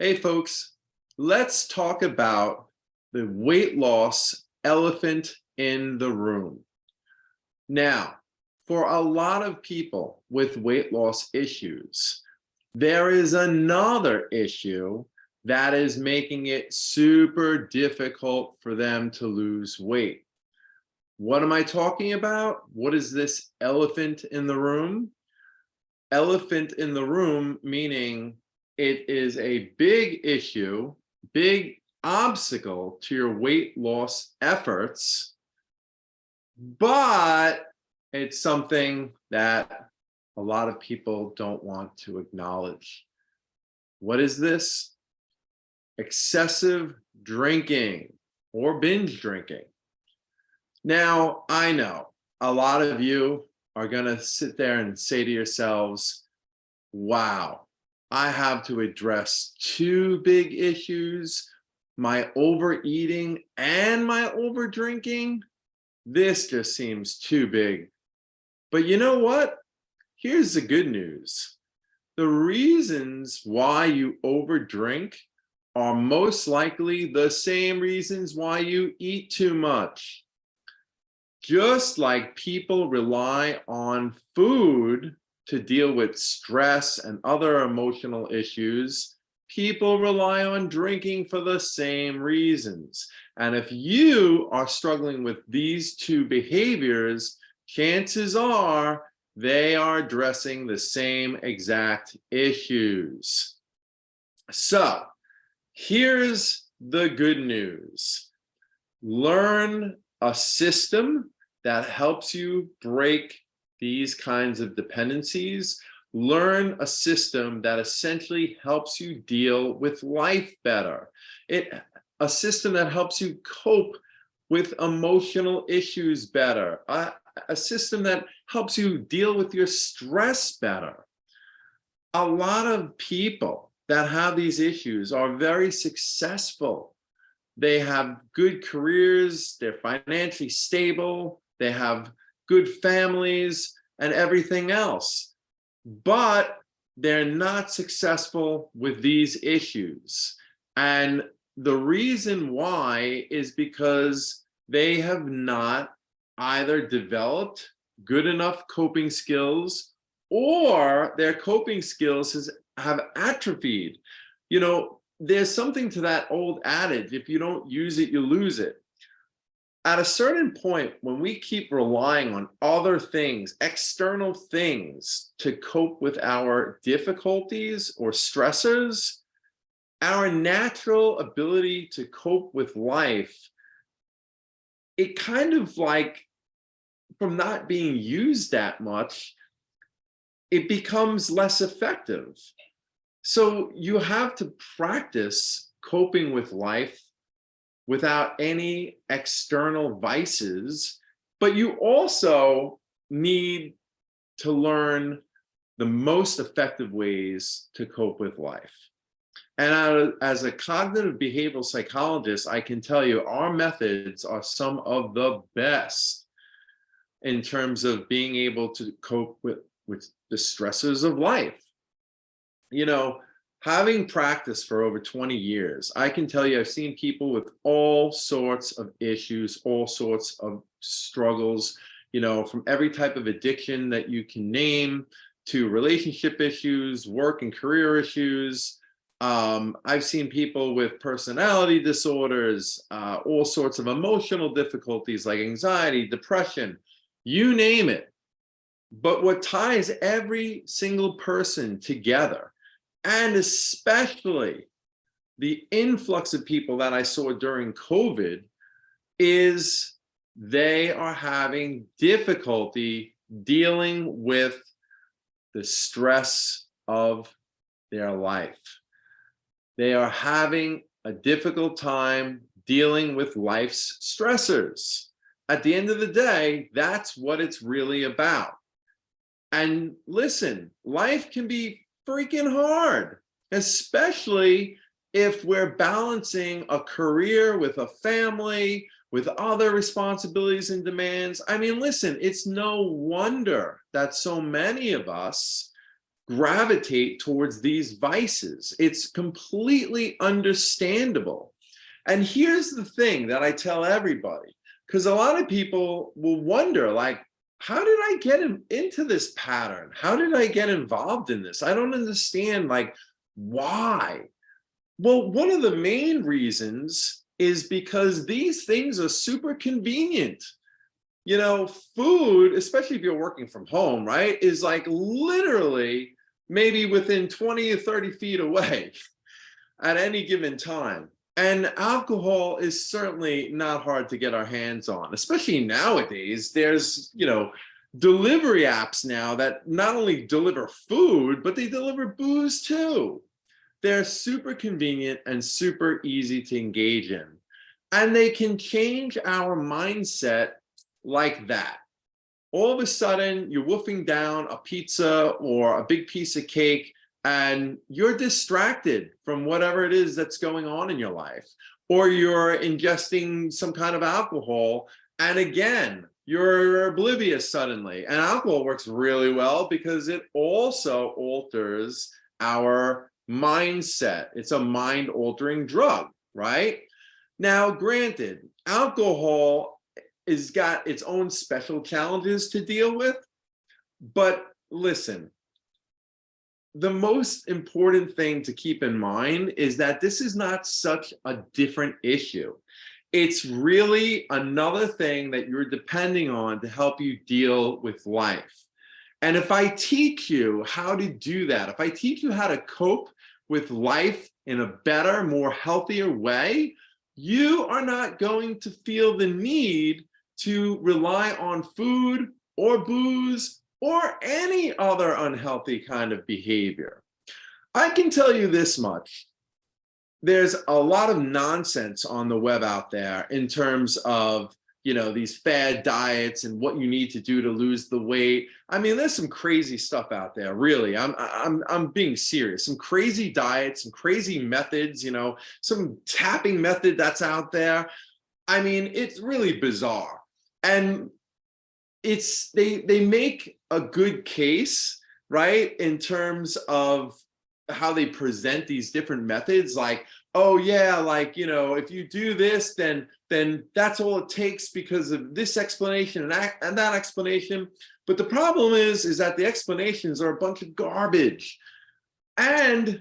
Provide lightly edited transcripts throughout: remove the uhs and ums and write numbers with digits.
Hey folks, let's talk about the weight loss elephant in the room. Now, for a lot of people with weight loss issues, there is another issue that is making it super difficult for them to lose weight. What am I talking about? What is this elephant in the room? Elephant in the room meaning it is a big issue, big obstacle to your weight loss efforts, but it's something that a lot of people don't want to acknowledge. What is this? Excessive drinking or binge drinking. Now, I know a lot of you are going to sit there and say to yourselves, wow, I have to address two big issues, my overeating and my overdrinking. This just seems too big. But you know what? Here's the good news. The reasons why you overdrink are most likely the same reasons why you eat too much. Just like people rely on food to deal with stress and other emotional issues, people rely on drinking for the same reasons. And if you are struggling with these two behaviors, chances are they are addressing the same exact issues. So here's the good news. Learn a system that helps you break these kinds of dependencies. Learn a system that essentially helps you deal with life better. A system that helps you cope with emotional issues better. A system that helps you deal with your stress better. A lot of people that have these issues are very successful. They have good careers, they're financially stable, they have good families and everything else, but they're not successful with these issues. And the reason why is because they have not either developed good enough coping skills or their coping skills have atrophied. You know, there's something to that old adage, if you don't use it, you lose it. At a certain point, when we keep relying on other things, external things to cope with our difficulties or stressors, our natural ability to cope with life, it kind of like, from not being used that much, it becomes less effective. So you have to practice coping with life without any external vices, but you also need to learn the most effective ways to cope with life. And as a cognitive behavioral psychologist, I can tell you our methods are some of the best in terms of being able to cope with the stresses of life. You know, having practiced for over 20 years, I can tell you I've seen people with all sorts of issues, all sorts of struggles, you know, from every type of addiction that you can name to relationship issues, work and career issues. I've seen people with personality disorders, all sorts of emotional difficulties like anxiety, depression, you name it. But what ties every single person together, and especially the influx of people that I saw during COVID, is they are having difficulty dealing with the stress of their life. They are having a difficult time dealing with life's stressors. At the end of the day, that's what it's really about. And listen, life can be freaking hard, especially if we're balancing a career with a family, with other responsibilities and demands. I mean, listen, it's no wonder that so many of us gravitate towards these vices. It's completely understandable. And here's the thing that I tell everybody, because a lot of people will wonder, like, how did I get into this pattern? How did I get involved in this? I don't understand, like, why? Well, one of the main reasons is because these things are super convenient. You know, food, especially if you're working from home, right, is like literally maybe within 20 or 30 feet away at any given time. And alcohol is certainly not hard to get our hands on, especially nowadays. There's, delivery apps now that not only deliver food, but they deliver booze too. They're super convenient and super easy to engage in. And they can change our mindset like that. All of a sudden, you're wolfing down a pizza or a big piece of cake, and you're distracted from whatever it is that's going on in your life. Or you're ingesting some kind of alcohol, and again, you're oblivious suddenly. And alcohol works really well because it also alters our mindset. It's a mind-altering drug, right? Now, granted, alcohol has got its own special challenges to deal with, but listen, the most important thing to keep in mind is that this is not such a different issue. It's really another thing that you're depending on to help you deal with life. And if I teach you how to do that, if I teach you how to cope with life in a better, more healthier way, you are not going to feel the need to rely on food or booze or any other unhealthy kind of behavior. I can tell you this much. There's a lot of nonsense on the web out there in terms of, these fad diets and what you need to do to lose the weight. I mean, there's some crazy stuff out there, really. I'm being serious. Some crazy diets, some crazy methods, some tapping method that's out there. I mean, it's really bizarre. And they make a good case, right, in terms of how they present these different methods, like, oh yeah, like, if you do this, then that's all it takes because of this explanation and that explanation. But the problem is that the explanations are a bunch of garbage, and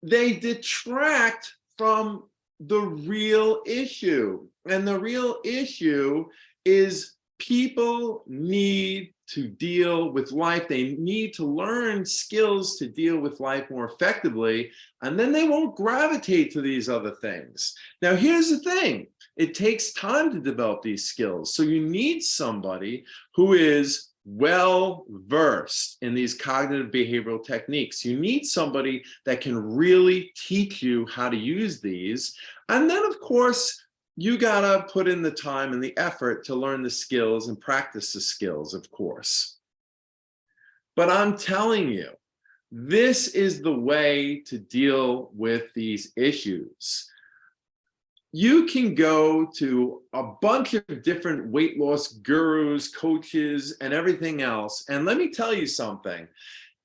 they detract from the real issue. And the real issue is people need to deal with life. They need to learn skills to deal with life more effectively, and then they won't gravitate to these other things. Now, here's the thing. It takes time to develop these skills. So you need somebody who is well-versed in these cognitive behavioral techniques. You need somebody that can really teach you how to use these. And then, of course, you gotta put in the time and the effort to learn the skills and practice the skills, of course. But I'm telling you, this is the way to deal with these issues. You can go to a bunch of different weight loss gurus, coaches, and everything else. And let me tell you something.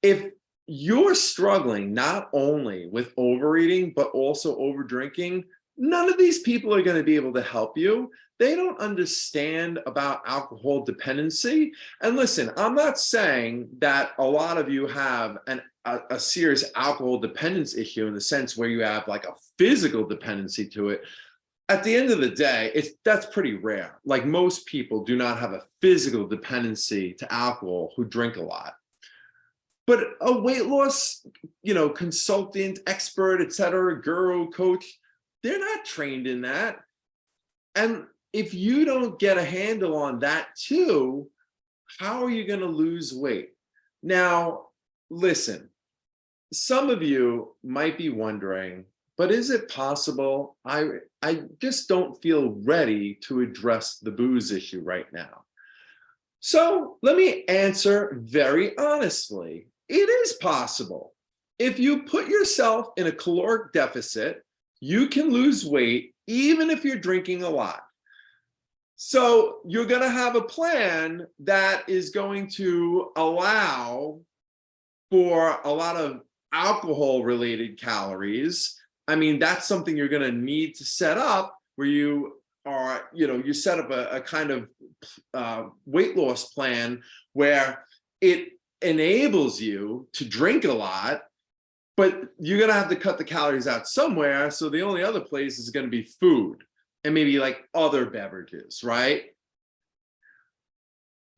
If you're struggling not only with overeating, but also over drinking, none of these people are going to be able to help you. They don't understand about alcohol dependency. And listen, I'm not saying that a lot of you have a serious alcohol dependence issue in the sense where you have like a physical dependency to it. At the end of the day, that's pretty rare. Like, most people do not have a physical dependency to alcohol who drink a lot. But a weight loss, consultant, expert, etc., guru, coach, they're not trained in that. And if you don't get a handle on that too, how are you going to lose weight? Now, listen, some of you might be wondering, but is it possible? I just don't feel ready to address the booze issue right now. So let me answer very honestly. It is possible. If you put yourself in a caloric deficit, you can lose weight even if you're drinking a lot. So you're going to have a plan that is going to allow For a lot of alcohol related calories, I mean, that's something you're going to need to set up where you are, you set up a kind of weight loss plan where it enables you to drink a lot, but you're going to have to cut the calories out somewhere. So the only other place is going to be food and maybe like other beverages, right?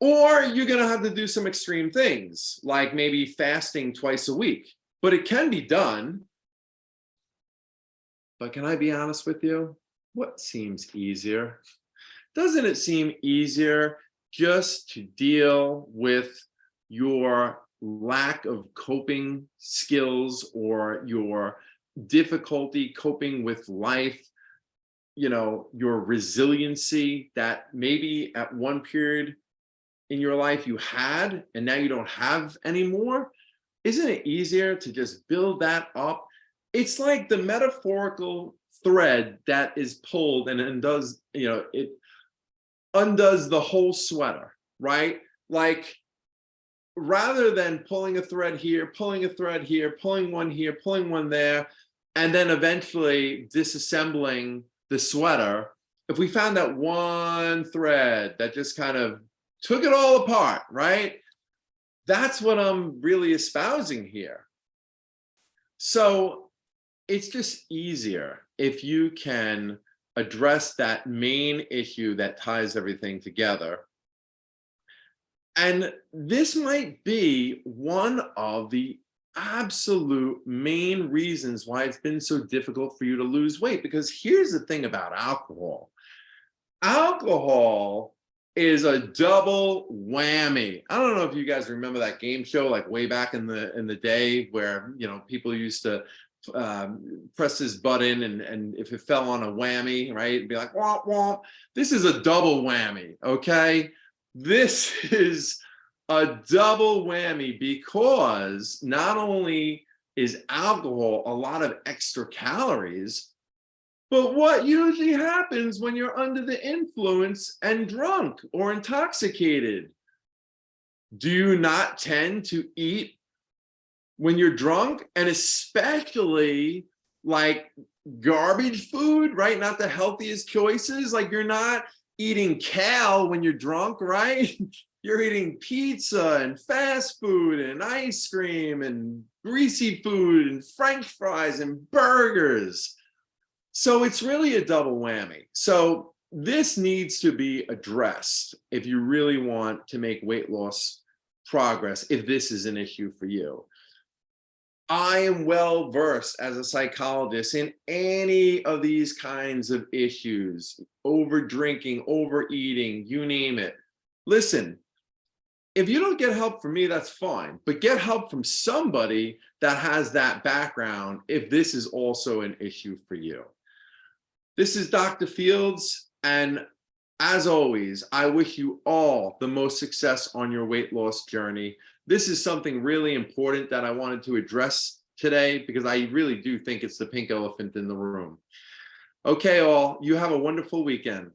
Or you're going to have to do some extreme things, like maybe fasting twice a week. But it can be done. But can I be honest with you? What seems easier? Doesn't it seem easier just to deal with your lack of coping skills or your difficulty coping with life, your resiliency that maybe at one period in your life you had and now you don't have anymore? Isn't it easier to just build that up? It's like the metaphorical thread that is pulled and undoes, it undoes the whole sweater, right? Like rather than pulling a thread here, pulling a thread here, pulling one here, pulling one there, and then eventually disassembling the sweater, if we found that one thread that just kind of took it all apart, right? That's what I'm really espousing here. So it's just easier if you can address that main issue that ties everything together. And this might be one of the absolute main reasons why it's been so difficult for you to lose weight. Because here's the thing about alcohol. Alcohol is a double whammy. I don't know if you guys remember that game show like way back in the day where people used to press this button and if it fell on a whammy, right, it'd be like womp womp. This is a double whammy, okay? This is a double whammy because not only is alcohol a lot of extra calories, but what usually happens when you're under the influence and drunk or intoxicated? Do you not tend to eat when you're drunk? And especially like garbage food, right? Not the healthiest choices. Like you're not eating kale when you're drunk, right? You're eating pizza and fast food and ice cream and greasy food and French fries and burgers. So it's really a double whammy. So this needs to be addressed if you really want to make weight loss progress, if this is an issue for you. I am well versed as a psychologist in any of these kinds of issues, over drinking, overeating, you name it. Listen, if you don't get help from me, that's fine, but get help from somebody that has that background if this is also an issue for you. This is Dr. Fields, and as always, I wish you all the most success on your weight loss journey. This is something really important that I wanted to address today because I really do think it's the pink elephant in the room. Okay, all, you have a wonderful weekend.